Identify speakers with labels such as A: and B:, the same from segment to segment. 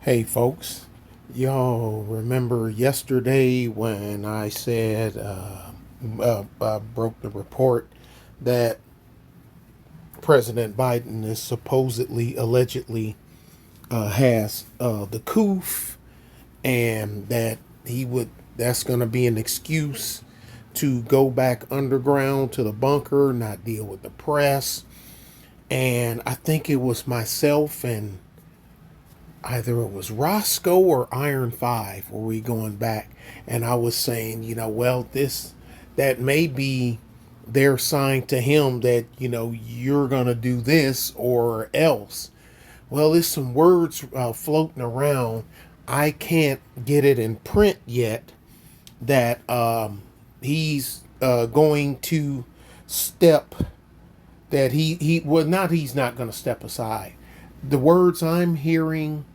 A: Hey folks, y'all remember yesterday when I said broke the report that President Biden is supposedly, allegedly has the coof, and that that's going to be an excuse to go back underground to the bunker, not deal with the press. And I think it was myself and either it was Roscoe or Iron Five were we going back, and I was saying, well, that may be their sign to him that you're gonna do this or else. Well, there's some words floating around. I can't get it in print yet that he's going to step. That he well, not he's not going to step aside. The words I'm hearing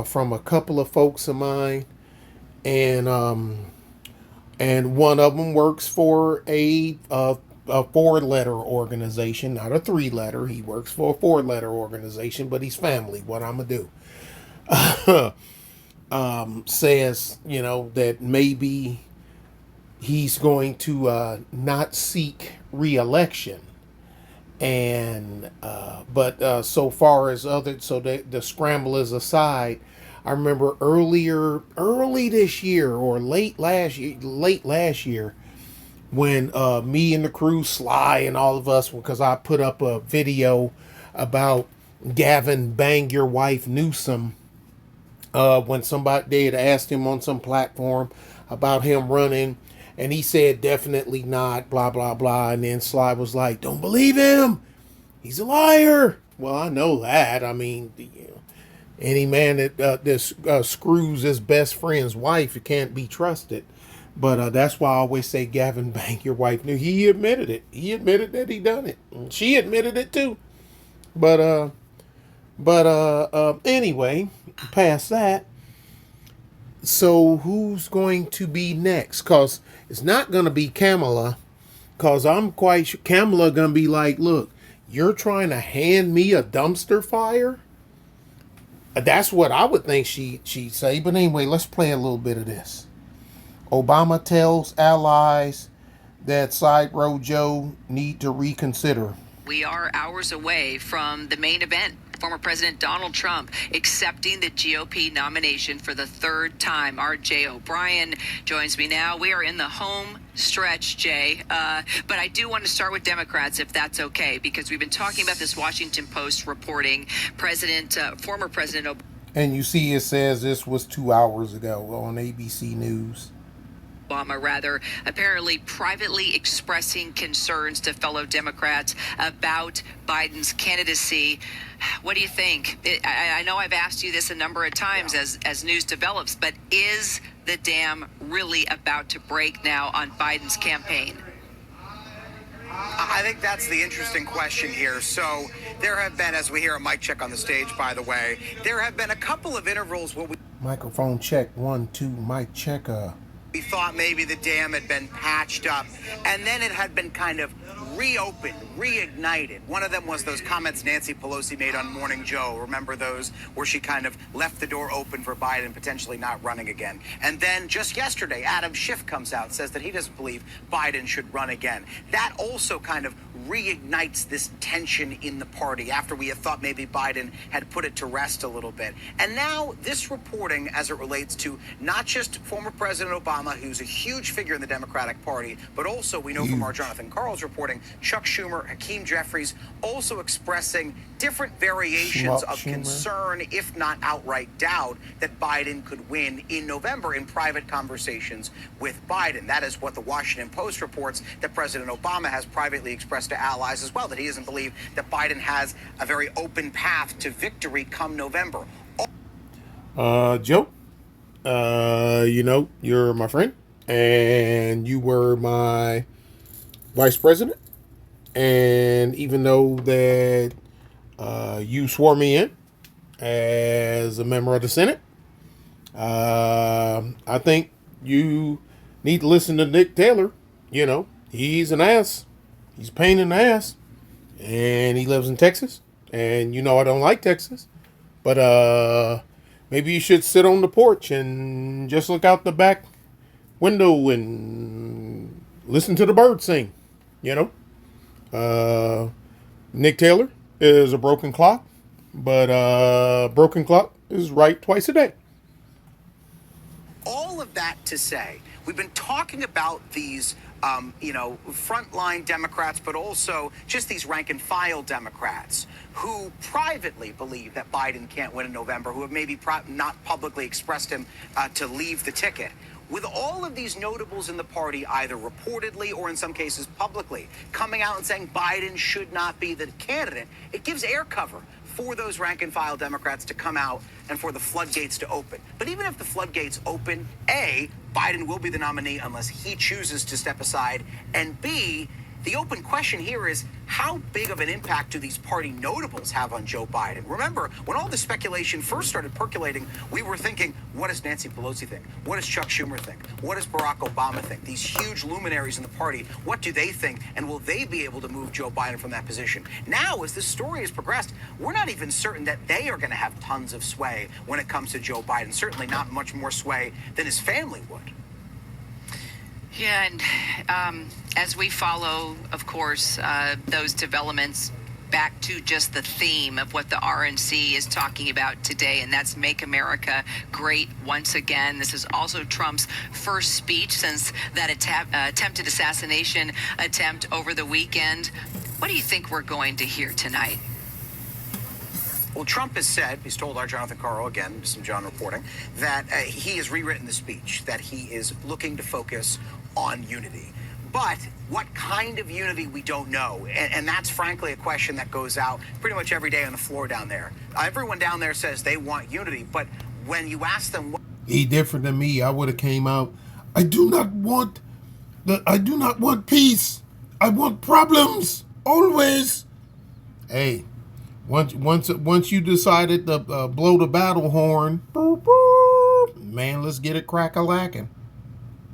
A: from a couple of folks of mine, and one of them works for a four-letter organization, not a three-letter. He works for a four-letter organization, but he's family. What I'm gonna do? Says that maybe he's going to not seek re-election, and but so far as other, so the scramblers aside, I remember early this year or late last year, when me and the crew, Sly and all of us, because I put up a video about Gavin Bang Your Wife Newsom, when somebody they had asked him on some platform about him running, and he said definitely not, blah blah blah, and then Sly was like, "Don't believe him, he's a liar." Well, I know that. I mean, any man that screws his best friend's wife, it can't be trusted. But that's why I always say Gavin Bang Your Wife knew. He admitted it. He admitted that he done it. And she admitted it too. But anyway, past that. So who's going to be next? Cause it's not gonna be Kamala. Cause I'm quite sure Kamala gonna be like, look, you're trying to hand me a dumpster fire. That's what I would think she'd say. But anyway, let's play a little bit of this. Obama tells allies that Side Road Joe need to reconsider.
B: We are hours away from the main event. Former President Donald Trump accepting the GOP nomination for the third time. Our Jay O'Brien joins me now. We are in the home stretch, Jay. But I do want to start with Democrats, if that's okay, because we've been talking about this Washington Post reporting. Former President Obama.
A: And you see, it says this was 2 hours ago on ABC News.
B: Apparently privately expressing concerns to fellow Democrats about Biden's candidacy. What do you think? I know I've asked you this a number of times as news develops, but is the dam really about to break now on Biden's campaign?
C: I think that's the interesting question here. So there have been, as we hear a mic check on the stage, by the way, there have been a couple of intervals where
A: Microphone check, 1 2, mic check.
C: We thought maybe the dam had been patched up, and then it had been kind of reopened, reignited. One of them was those comments Nancy Pelosi made on Morning Joe. Remember those, where she kind of left the door open for Biden potentially not running again. And then just yesterday, Adam Schiff comes out, says that he doesn't believe Biden should run again. That also kind of reignites this tension in the party after we had thought maybe Biden had put it to rest a little bit. And now this reporting as it relates to not just former President Obama, who's a huge figure in the Democratic Party, but also we know from our Jonathan Karl's reporting, Chuck Schumer, Hakeem Jeffries, also expressing different variations of concern, if not outright doubt, that Biden could win in November in private conversations with Biden. That is what the Washington Post reports, that President Obama has privately expressed to allies as well, that he doesn't believe that Biden has a very open path to victory come November.
A: Joe, you're my friend, and you were my vice president. And even though that you swore me in as a member of the Senate, I think you need to listen to Nick Taylor. He's an ass. He's a pain in the ass. And he lives in Texas. And I don't like Texas. But Maybe you should sit on the porch and just look out the back window and listen to the birds sing. You know, Nick Taylor is a broken clock, but broken clock is right twice a day.
C: All of that to say, we've been talking about these, frontline Democrats, but also just these rank and file Democrats who privately believe that Biden can't win in November, who have maybe not publicly expressed him to leave the ticket. With all of these notables in the party, either reportedly or in some cases publicly, coming out and saying Biden should not be the candidate, it gives air cover for those rank and file Democrats to come out and for the floodgates to open. But even if the floodgates open, A, Biden will be the nominee unless he chooses to step aside, and B, the open question here is, how big of an impact do these party notables have on Joe Biden? Remember, when all the speculation first started percolating, we were thinking, what does Nancy Pelosi think? What does Chuck Schumer think? What does Barack Obama think? These huge luminaries in the party, what do they think? And will they be able to move Joe Biden from that position? Now, as this story has progressed, we're not even certain that they are going to have tons of sway when it comes to Joe Biden. Certainly not much more sway than his family would.
B: Yeah, and as we follow, of course, those developments, back to just the theme of what the RNC is talking about today, and that's Make America Great Once Again. This is also Trump's first speech since that attempted assassination attempt over the weekend. What do you think we're going to hear tonight?
C: Well, Trump has said, he's told our Jonathan Carl, again, some John reporting, that he has rewritten the speech, that he is looking to focus on unity. But what kind of unity, we don't know. And that's frankly a question that goes out pretty much every day on the floor down there. Everyone down there says they want unity, but when you ask them what...
A: He different than me. I would have came out, I do not want peace. I want problems. Always. Hey, once you decided to blow the battle horn, boop, boop, man, let's get it crack-a-lacking.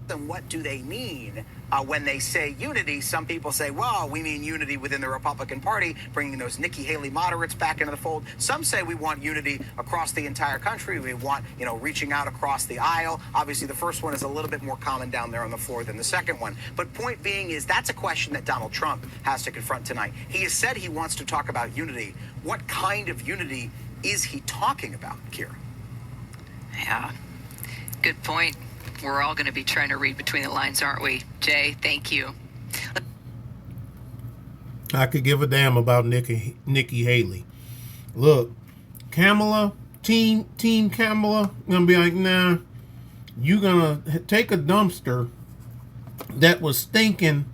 C: Then what do they mean when they say unity? Some people say, well, we mean unity within the Republican Party, bringing those Nikki Haley moderates back into the fold. Some say we want unity across the entire country. We want, reaching out across the aisle. Obviously, the first one is a little bit more common down there on the floor than the second one. But point being is that's a question that Donald Trump has to confront tonight. He has said he wants to talk about unity. What kind of unity is he talking about, Kira?
B: Yeah, good point. We're all going to be trying to read between the lines, aren't we? Jay, thank you.
A: I could give a damn about Nikki Haley. Look, Kamala, team Kamala, gonna be like, nah, you gonna take a dumpster that was stinking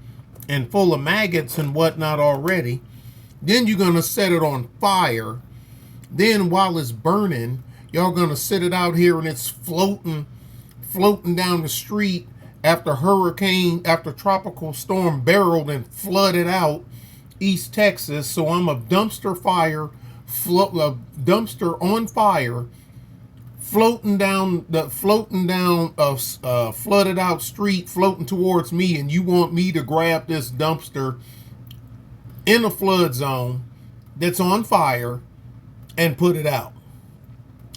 A: and full of maggots and whatnot already, then you're gonna set it on fire. Then while it's burning, y'all gonna sit it out here and it's floating down the street after tropical storm barreled and flooded out East Texas. So I'm a dumpster on fire, floating down a flooded out street, floating towards me, and you want me to grab this dumpster in a flood zone that's on fire and put it out?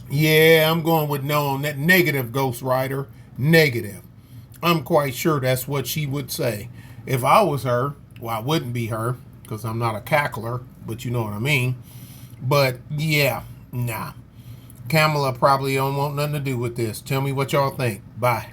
A: Yeah, I'm going with no on that. Negative, Ghost Rider. Negative. I'm quite sure that's what she would say. If I was her, well, I wouldn't be her because I'm not a cackler, but you know what I mean. But yeah, nah. Kamala probably don't want nothing to do with this. Tell me what y'all think. Bye.